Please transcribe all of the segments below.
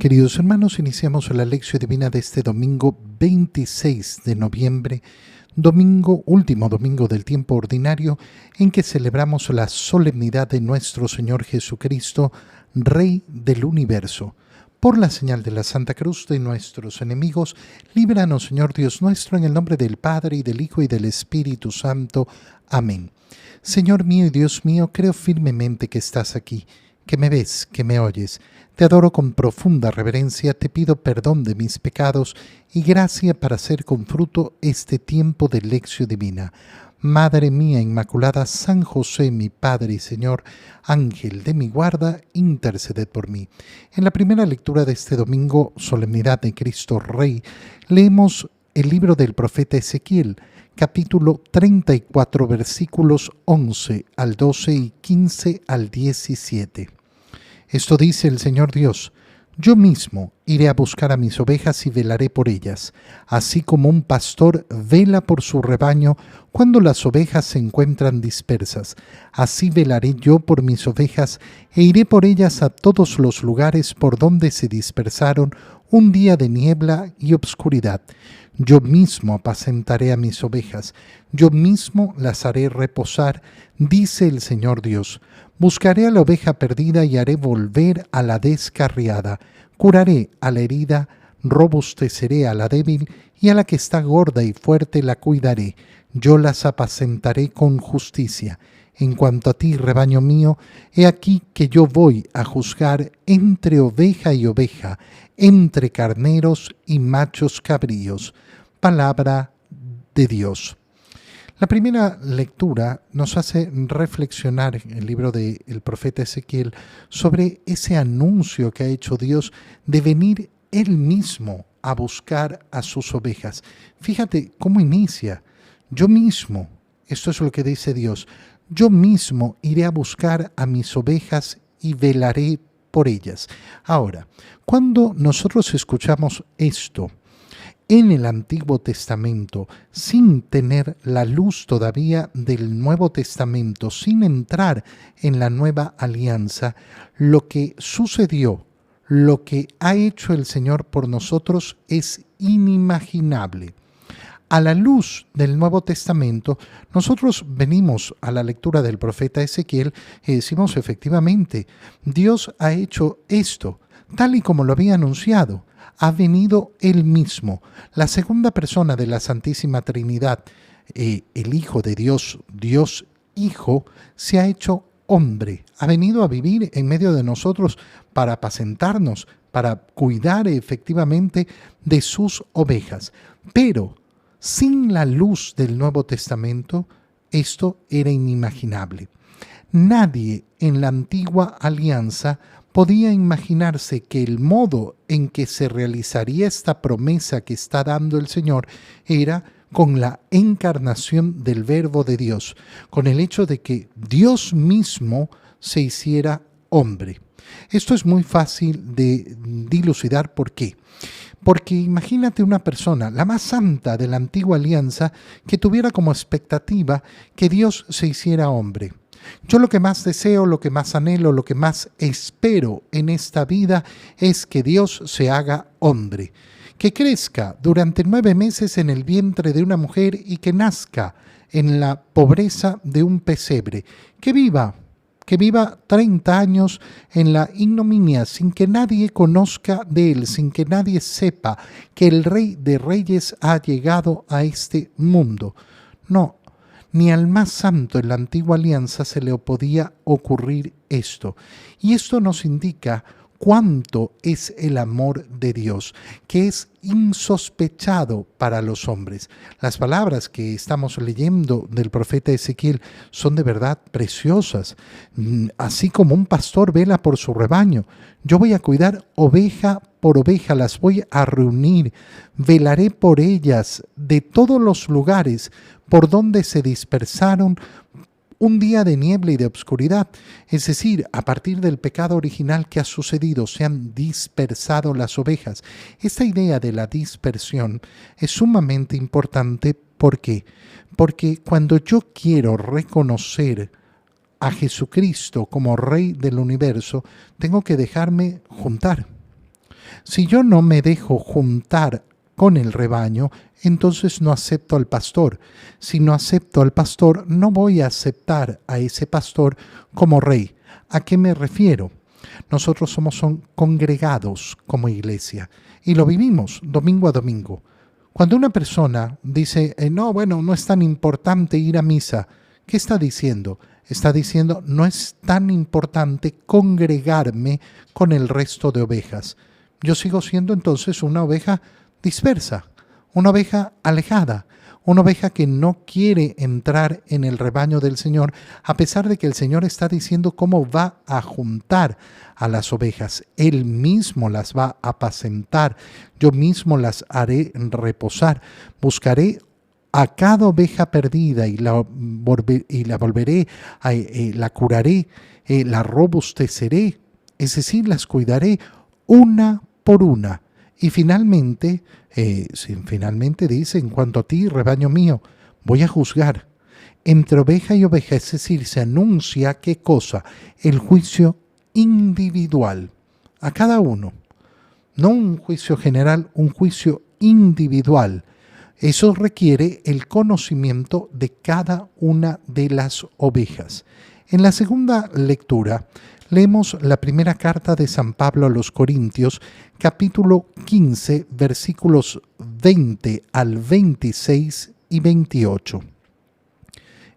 Queridos hermanos, iniciamos la lección divina de este domingo 26 de noviembre, último domingo del tiempo ordinario, en que celebramos la solemnidad de nuestro Señor Jesucristo, Rey del universo. Por la señal de la Santa Cruz de nuestros enemigos, líbranos, Señor Dios nuestro, en el nombre del Padre, y del Hijo, y del Espíritu Santo. Amén. Señor mío y Dios mío, creo firmemente que estás aquí, que me ves, que me oyes. Te adoro con profunda reverencia, te pido perdón de mis pecados y gracia para hacer con fruto este tiempo de lección divina. Madre mía Inmaculada, San José, mi Padre y Señor, Ángel de mi guarda, interceded por mí. En la primera lectura de este domingo, Solemnidad de Cristo Rey, leemos el libro del profeta Ezequiel, capítulo 34, versículos 11 al 12 y 15 al 17. Esto dice el Señor Dios: yo mismo iré a buscar a mis ovejas y velaré por ellas, así como un pastor vela por su rebaño cuando las ovejas se encuentran dispersas. Así velaré yo por mis ovejas e iré por ellas a todos los lugares por donde se dispersaron un día de niebla y obscuridad. Yo mismo apacentaré a mis ovejas, yo mismo las haré reposar, dice el Señor Dios. Buscaré a la oveja perdida y haré volver a la descarriada. Curaré a la herida, robusteceré a la débil, y a la que está gorda y fuerte la cuidaré. Yo las apacentaré con justicia. En cuanto a ti, rebaño mío, he aquí que yo voy a juzgar entre oveja y oveja, entre carneros y machos cabríos. Palabra de Dios. La primera lectura nos hace reflexionar en el libro del profeta Ezequiel sobre ese anuncio que ha hecho Dios de venir Él mismo a buscar a sus ovejas. Fíjate cómo inicia. Yo mismo, esto es lo que dice Dios, yo mismo iré a buscar a mis ovejas y velaré por ellas. Ahora, cuando nosotros escuchamos esto en el Antiguo Testamento, sin tener la luz todavía del Nuevo Testamento, sin entrar en la Nueva Alianza, lo que sucedió, lo que ha hecho el Señor por nosotros es inimaginable. A la luz del Nuevo Testamento, nosotros venimos a la lectura del profeta Ezequiel y decimos efectivamente, Dios ha hecho esto, tal y como lo había anunciado. Ha venido Él mismo, la segunda persona de la Santísima Trinidad, el Hijo de Dios, Dios Hijo, se ha hecho hombre, ha venido a vivir en medio de nosotros para apacentarnos, para cuidar efectivamente de sus ovejas. Pero sin la luz del Nuevo Testamento, esto era inimaginable. Nadie en la antigua alianza podía imaginarse que el modo en que se realizaría esta promesa que está dando el Señor era con la encarnación del Verbo de Dios, con el hecho de que Dios mismo se hiciera hombre. Esto es muy fácil de dilucidar. ¿Por qué? Porque imagínate una persona, la más santa de la antigua alianza, que tuviera como expectativa que Dios se hiciera hombre. Yo lo que más deseo, lo que más anhelo, lo que más espero en esta vida es que Dios se haga hombre, que crezca durante 9 meses en el vientre de una mujer y que nazca en la pobreza de un pesebre, que viva 30 años en la ignominia sin que nadie conozca de él, sin que nadie sepa que el Rey de Reyes ha llegado a este mundo. No. Ni al más santo en la antigua alianza se le podía ocurrir esto. Y esto nos indica cuánto es el amor de Dios, que es insospechado para los hombres. Las palabras que estamos leyendo del profeta Ezequiel son de verdad preciosas. Así como un pastor vela por su rebaño, yo voy a cuidar oveja por oveja, las voy a reunir, velaré por ellas de todos los lugares por donde se dispersaron un día de niebla y de obscuridad, es decir, a partir del pecado original que ha sucedido, se han dispersado las ovejas. Esta idea de la dispersión es sumamente importante. ¿Por qué? Porque cuando yo quiero reconocer a Jesucristo como Rey del universo, tengo que dejarme juntar. Si yo no me dejo juntar con el rebaño, entonces no acepto al pastor. Si no acepto al pastor, no voy a aceptar a ese pastor como rey. ¿A qué me refiero? Nosotros son congregados como iglesia y lo vivimos domingo a domingo. Cuando una persona dice, no, bueno, no es tan importante ir a misa, ¿qué está diciendo? Está diciendo, no es tan importante congregarme con el resto de ovejas. Yo sigo siendo entonces una oveja dispersa, una oveja alejada, una oveja que no quiere entrar en el rebaño del Señor, a pesar de que el Señor está diciendo cómo va a juntar a las ovejas. Él mismo las va a apacentar, yo mismo las haré reposar, buscaré a cada oveja perdida y la volveré, la curaré, la robusteceré, es decir, las cuidaré una por una. Y finalmente dice, en cuanto a ti, rebaño mío, voy a juzgar. Entre oveja y oveja, es decir, se anuncia ¿qué cosa? El juicio individual a cada uno. No un juicio general, un juicio individual. Eso requiere el conocimiento de cada una de las ovejas. En la segunda lectura, leemos la primera carta de San Pablo a los Corintios, capítulo 15, versículos 20 al 26 y 28.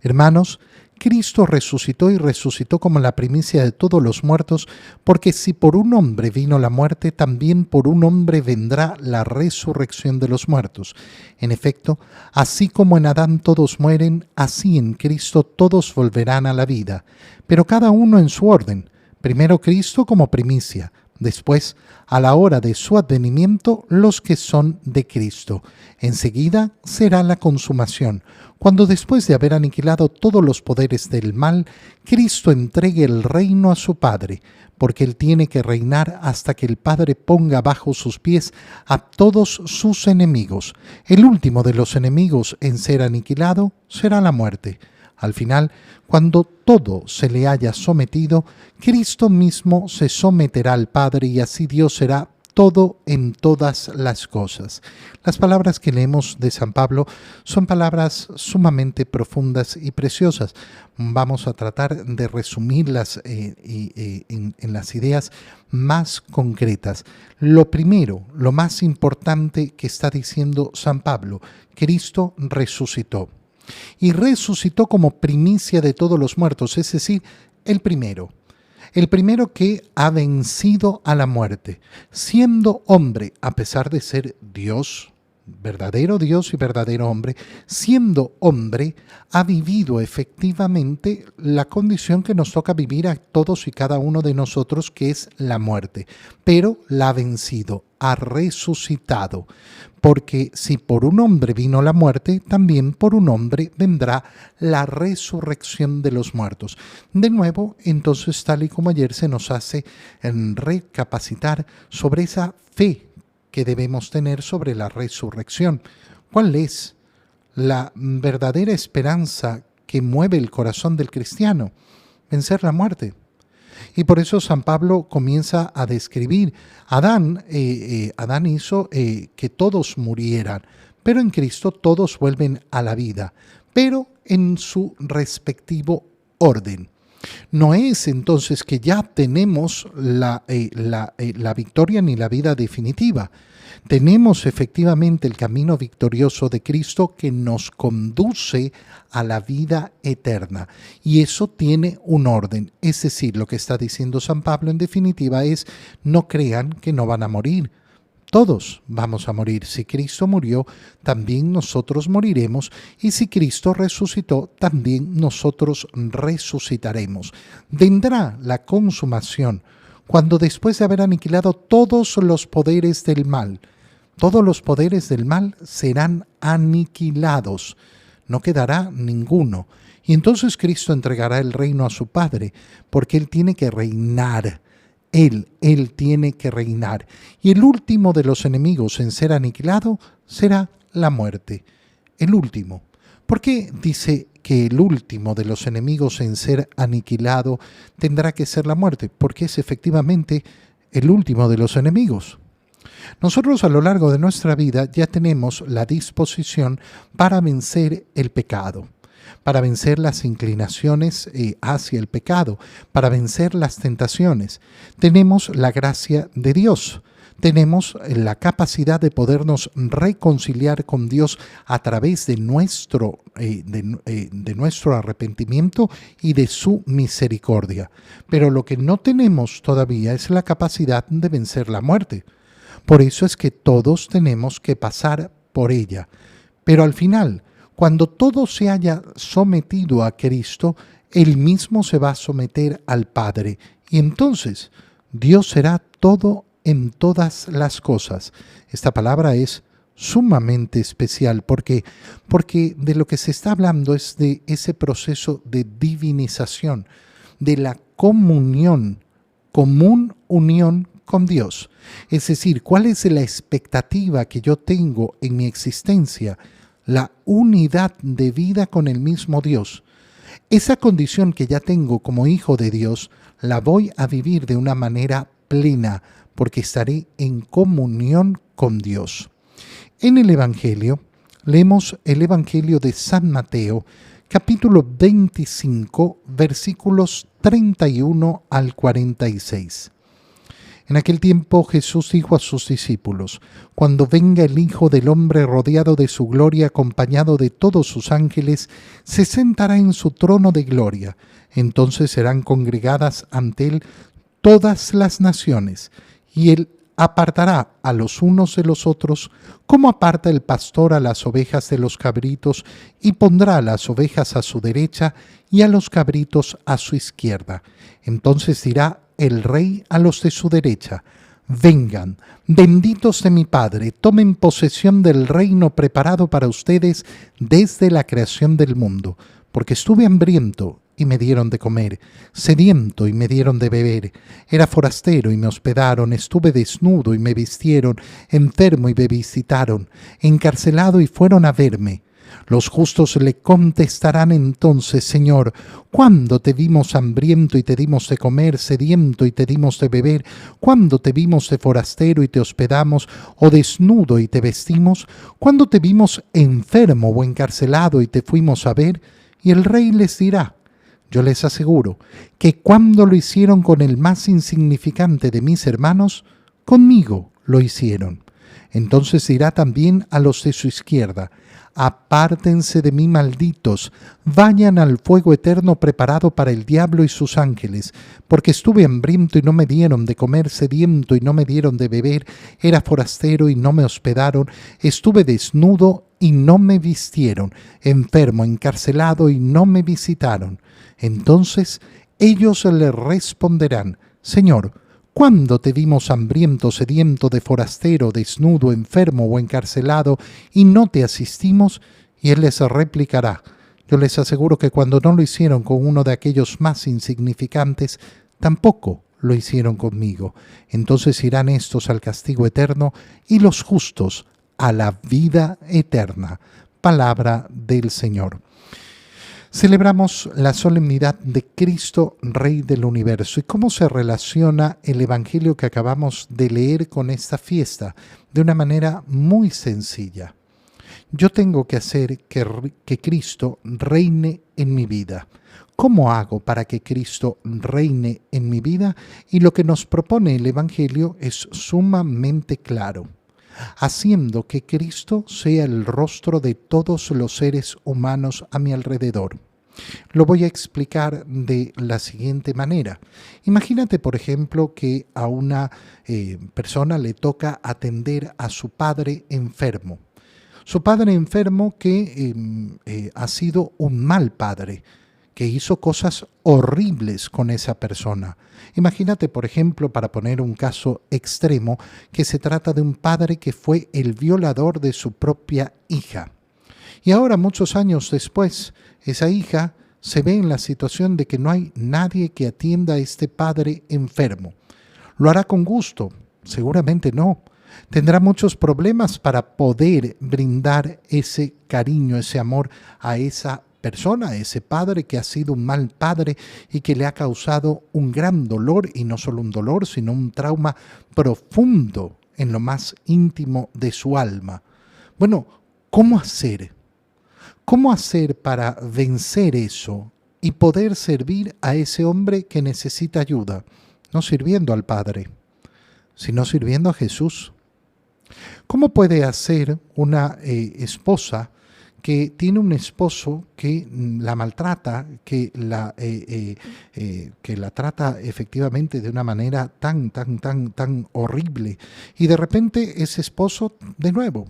Hermanos, Cristo resucitó y resucitó como la primicia de todos los muertos, porque si por un hombre vino la muerte, también por un hombre vendrá la resurrección de los muertos. En efecto, así como en Adán todos mueren, así en Cristo todos volverán a la vida, pero cada uno en su orden. Primero Cristo como primicia, después, a la hora de su advenimiento, los que son de Cristo. Enseguida será la consumación, cuando después de haber aniquilado todos los poderes del mal, Cristo entregue el reino a su Padre, porque Él tiene que reinar hasta que el Padre ponga bajo sus pies a todos sus enemigos. El último de los enemigos en ser aniquilado será la muerte. Al final, cuando todo se le haya sometido, Cristo mismo se someterá al Padre y así Dios será todo en todas las cosas. Las palabras que leemos de San Pablo son palabras sumamente profundas y preciosas. Vamos a tratar de resumirlas en las ideas más concretas. Lo primero, lo más importante que está diciendo San Pablo, Cristo resucitó. Y resucitó como primicia de todos los muertos, es decir, el primero que ha vencido a la muerte, siendo hombre, a pesar de ser Dios y verdadero hombre, siendo hombre, ha vivido efectivamente la condición que nos toca vivir a todos y cada uno de nosotros, que es la muerte, pero la ha vencido, ha resucitado, porque si por un hombre vino la muerte, también por un hombre vendrá la resurrección de los muertos. De nuevo, entonces, tal y como ayer se nos hace recapacitar sobre esa fe que debemos tener sobre la resurrección. ¿Cuál es la verdadera esperanza que mueve el corazón del cristiano? Vencer la muerte. Y por eso San Pablo comienza a describir, Adán hizo que todos murieran, pero en Cristo todos vuelven a la vida, pero en su respectivo orden. No es entonces que ya tenemos la victoria ni la vida definitiva. Tenemos efectivamente el camino victorioso de Cristo que nos conduce a la vida eterna. Y eso tiene un orden. Es decir, lo que está diciendo San Pablo en definitiva es, no crean que no van a morir. Todos vamos a morir. Si Cristo murió, también nosotros moriremos. Y si Cristo resucitó, también nosotros resucitaremos. Vendrá la consumación cuando después de haber aniquilado todos los poderes del mal serán aniquilados. No quedará ninguno. Y entonces Cristo entregará el reino a su Padre, porque Él tiene que reinar. Él tiene que reinar. Y el último de los enemigos en ser aniquilado será la muerte. El último. ¿Por qué dice que el último de los enemigos en ser aniquilado tendrá que ser la muerte? Porque es efectivamente el último de los enemigos. Nosotros a lo largo de nuestra vida ya tenemos la disposición para vencer el pecado, para vencer las inclinaciones hacia el pecado, para vencer las tentaciones. Tenemos la gracia de Dios. Tenemos la capacidad de podernos reconciliar con Dios a través de nuestro arrepentimiento y de su misericordia. Pero lo que no tenemos todavía es la capacidad de vencer la muerte. Por eso es que todos tenemos que pasar por ella. Pero al final, cuando todo se haya sometido a Cristo, Él mismo se va a someter al Padre. Y entonces Dios será todo en todas las cosas. Esta palabra es sumamente especial porque de lo que se está hablando es de ese proceso de divinización, de la común unión con Dios. Es decir, ¿cuál es la expectativa que yo tengo en mi existencia? La unidad de vida con el mismo Dios. Esa condición que ya tengo como hijo de Dios, la voy a vivir de una manera plena, porque estaré en comunión con Dios. En el Evangelio, leemos el Evangelio de San Mateo, capítulo 25, versículos 31 al 46. En aquel tiempo Jesús dijo a sus discípulos: cuando venga el Hijo del Hombre rodeado de su gloria, acompañado de todos sus ángeles, se sentará en su trono de gloria. Entonces serán congregadas ante él todas las naciones, y él apartará a los unos de los otros, como aparta el pastor a las ovejas de los cabritos, y pondrá a las ovejas a su derecha y a los cabritos a su izquierda. Entonces dirá el rey a los de su derecha: vengan, benditos de mi Padre, tomen posesión del reino preparado para ustedes desde la creación del mundo, porque estuve hambriento y me dieron de comer, sediento y me dieron de beber, era forastero y me hospedaron, estuve desnudo y me vistieron, enfermo y me visitaron, encarcelado y fueron a verme. Los justos le contestarán entonces: Señor, ¿cuándo te vimos hambriento y te dimos de comer, sediento y te dimos de beber? ¿Cuándo te vimos de forastero y te hospedamos, o desnudo y te vestimos? ¿Cuándo te vimos enfermo o encarcelado y te fuimos a ver? Y el rey les dirá: yo les aseguro que cuando lo hicieron con el más insignificante de mis hermanos, conmigo lo hicieron. Entonces dirá también a los de su izquierda: apártense de mí, malditos, vayan al fuego eterno preparado para el diablo y sus ángeles, porque estuve hambriento y no me dieron de comer, sediento y no me dieron de beber, era forastero y no me hospedaron, estuve desnudo y no me vistieron, enfermo, encarcelado y no me visitaron. Entonces ellos le responderán: Señor, ¿cuándo te vimos hambriento, sediento, de forastero, desnudo, enfermo o encarcelado y no te asistimos? Y él les replicará: yo les aseguro que cuando no lo hicieron con uno de aquellos más insignificantes, tampoco lo hicieron conmigo. Entonces irán estos al castigo eterno y los justos a la vida eterna. Palabra del Señor. Celebramos la solemnidad de Cristo, Rey del Universo. ¿Y cómo se relaciona el Evangelio que acabamos de leer con esta fiesta? De una manera muy sencilla. Yo tengo que hacer que Cristo reine en mi vida. ¿Cómo hago para que Cristo reine en mi vida? Y lo que nos propone el Evangelio es sumamente claro: haciendo que Cristo sea el rostro de todos los seres humanos a mi alrededor. Lo voy a explicar de la siguiente manera. Imagínate, por ejemplo, que a una persona le toca atender a su padre enfermo. Su padre enfermo que ha sido un mal padre, que hizo cosas horribles con esa persona. Imagínate, por ejemplo, para poner un caso extremo, que se trata de un padre que fue el violador de su propia hija. Y ahora, muchos años después, esa hija se ve en la situación de que no hay nadie que atienda a este padre enfermo. ¿Lo hará con gusto? Seguramente no. Tendrá muchos problemas para poder brindar ese cariño, ese amor a esa persona, ese padre que ha sido un mal padre y que le ha causado un gran dolor, y no solo un dolor, sino un trauma profundo en lo más íntimo de su alma. Bueno, ¿cómo hacer? ¿Cómo hacer para vencer eso y poder servir a ese hombre que necesita ayuda? No sirviendo al Padre, sino sirviendo a Jesús. ¿Cómo puede hacer una esposa que tiene un esposo que la maltrata, que la trata efectivamente de una manera tan horrible, y de repente ese esposo, de nuevo,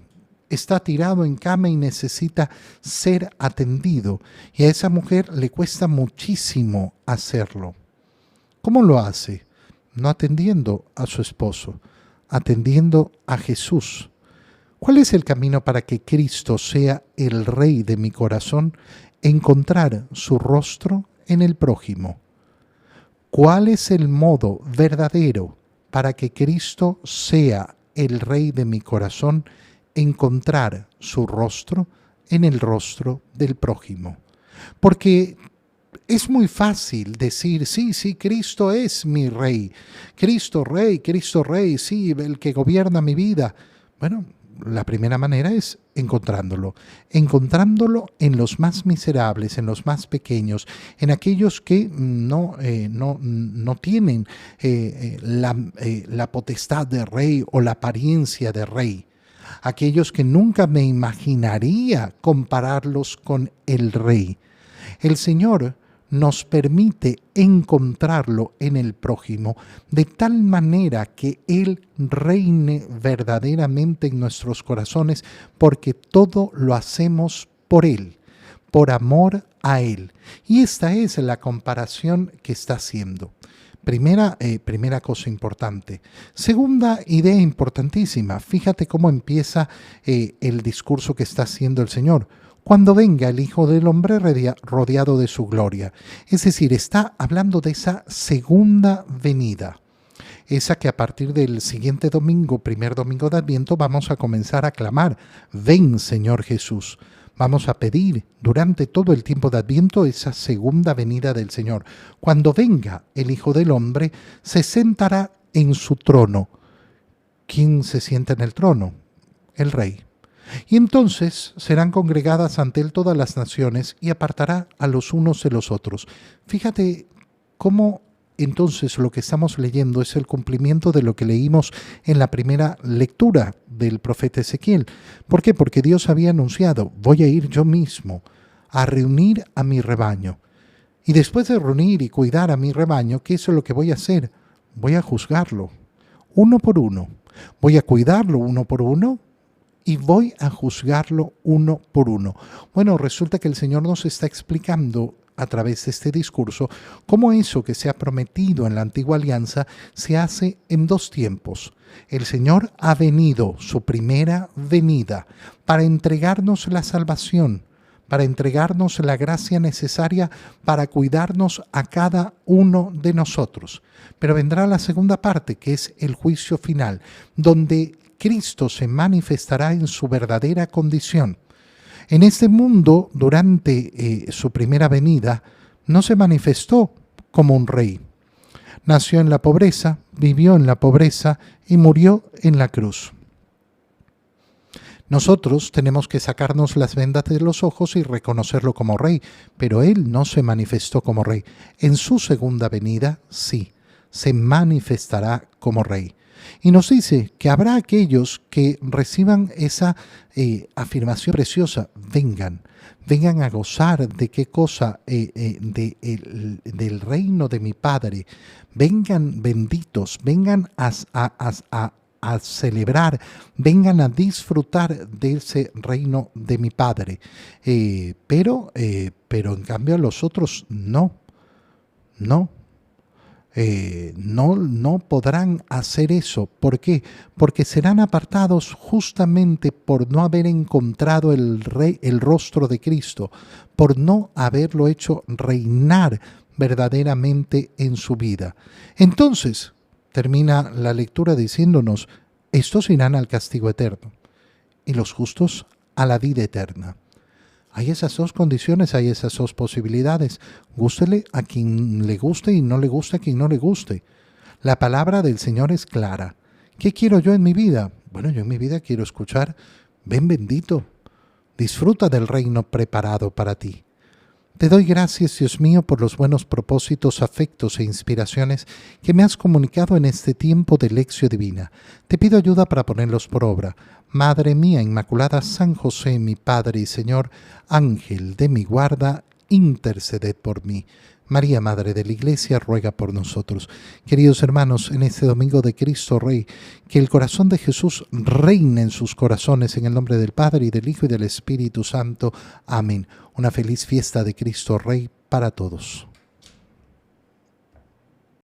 está tirado en cama y necesita ser atendido, y a esa mujer le cuesta muchísimo hacerlo? ¿Cómo lo hace? No atendiendo a su esposo, atendiendo a Jesús. ¿Cuál es el camino para que Cristo sea el Rey de mi corazón? Encontrar su rostro en el prójimo. ¿Cuál es el modo verdadero para que Cristo sea el Rey de mi corazón? Encontrar su rostro en el rostro del prójimo. Porque es muy fácil decir, sí, Cristo es mi Rey. Cristo Rey, sí, el que gobierna mi vida. Bueno, la primera manera es encontrándolo en los más miserables, en los más pequeños, en aquellos que no tienen la potestad de rey o la apariencia de rey, aquellos que nunca me imaginaría compararlos con el Rey. El Señor nos permite encontrarlo en el prójimo de tal manera que Él reine verdaderamente en nuestros corazones, porque todo lo hacemos por Él, por amor a Él. Y esta es la comparación que está haciendo. Primera cosa importante. Segunda idea importantísima. Fíjate cómo empieza el discurso que está haciendo el Señor. Cuando venga el Hijo del Hombre rodeado de su gloria. Es decir, está hablando de esa segunda venida. Esa que a partir del siguiente domingo, primer domingo de Adviento, vamos a comenzar a clamar: ven, Señor Jesús. Vamos a pedir durante todo el tiempo de Adviento esa segunda venida del Señor. Cuando venga el Hijo del Hombre, se sentará en su trono. ¿Quién se sienta en el trono? El Rey. Y entonces serán congregadas ante él todas las naciones y apartará a los unos de los otros. Fíjate cómo entonces lo que estamos leyendo es el cumplimiento de lo que leímos en la primera lectura del profeta Ezequiel. ¿Por qué? Porque Dios había anunciado: voy a ir yo mismo a reunir a mi rebaño. Y después de reunir y cuidar a mi rebaño, ¿qué es lo que voy a hacer? Voy a juzgarlo uno por uno. Voy a cuidarlo uno por uno y voy a juzgarlo uno por uno. Bueno, resulta que el Señor nos está explicando a través de este discurso cómo eso que se ha prometido en la antigua alianza se hace en dos tiempos. El Señor ha venido, su primera venida, para entregarnos la salvación, para entregarnos la gracia necesaria para cuidarnos a cada uno de nosotros. Pero vendrá la segunda parte, que es el juicio final, donde Cristo se manifestará en su verdadera condición. En este mundo, durante su primera venida, no se manifestó como un rey. Nació en la pobreza, vivió en la pobreza y murió en la cruz. Nosotros tenemos que sacarnos las vendas de los ojos y reconocerlo como rey, pero Él no se manifestó como rey. En su segunda venida, sí, se manifestará como rey. Y nos dice que habrá aquellos que reciban esa afirmación preciosa: vengan a gozar de qué cosa, del reino de mi Padre. Vengan benditos, vengan a celebrar, vengan a disfrutar de ese reino de mi Padre. Pero en cambio los otros no. No podrán hacer eso. ¿Por qué? Porque serán apartados justamente por no haber encontrado el rostro de Cristo, por no haberlo hecho reinar verdaderamente en su vida. Entonces, termina la lectura diciéndonos: estos irán al castigo eterno y los justos a la vida eterna. Hay esas dos condiciones, hay esas dos posibilidades. Gústele a quien le guste y no le guste a quien no le guste. La palabra del Señor es clara. ¿Qué quiero yo en mi vida? Bueno, yo en mi vida quiero escuchar, ven bendito, disfruta del reino preparado para ti. Te doy gracias, Dios mío, por los buenos propósitos, afectos e inspiraciones que me has comunicado en este tiempo de lección divina. Te pido ayuda para ponerlos por obra. Madre mía Inmaculada, San José, mi Padre y Señor, Ángel de mi guarda, interceded por mí. María, Madre de la Iglesia, ruega por nosotros. Queridos hermanos, en este domingo de Cristo Rey, que el corazón de Jesús reine en sus corazones, en el nombre del Padre, y del Hijo, y del Espíritu Santo. Amén. Una feliz fiesta de Cristo Rey para todos.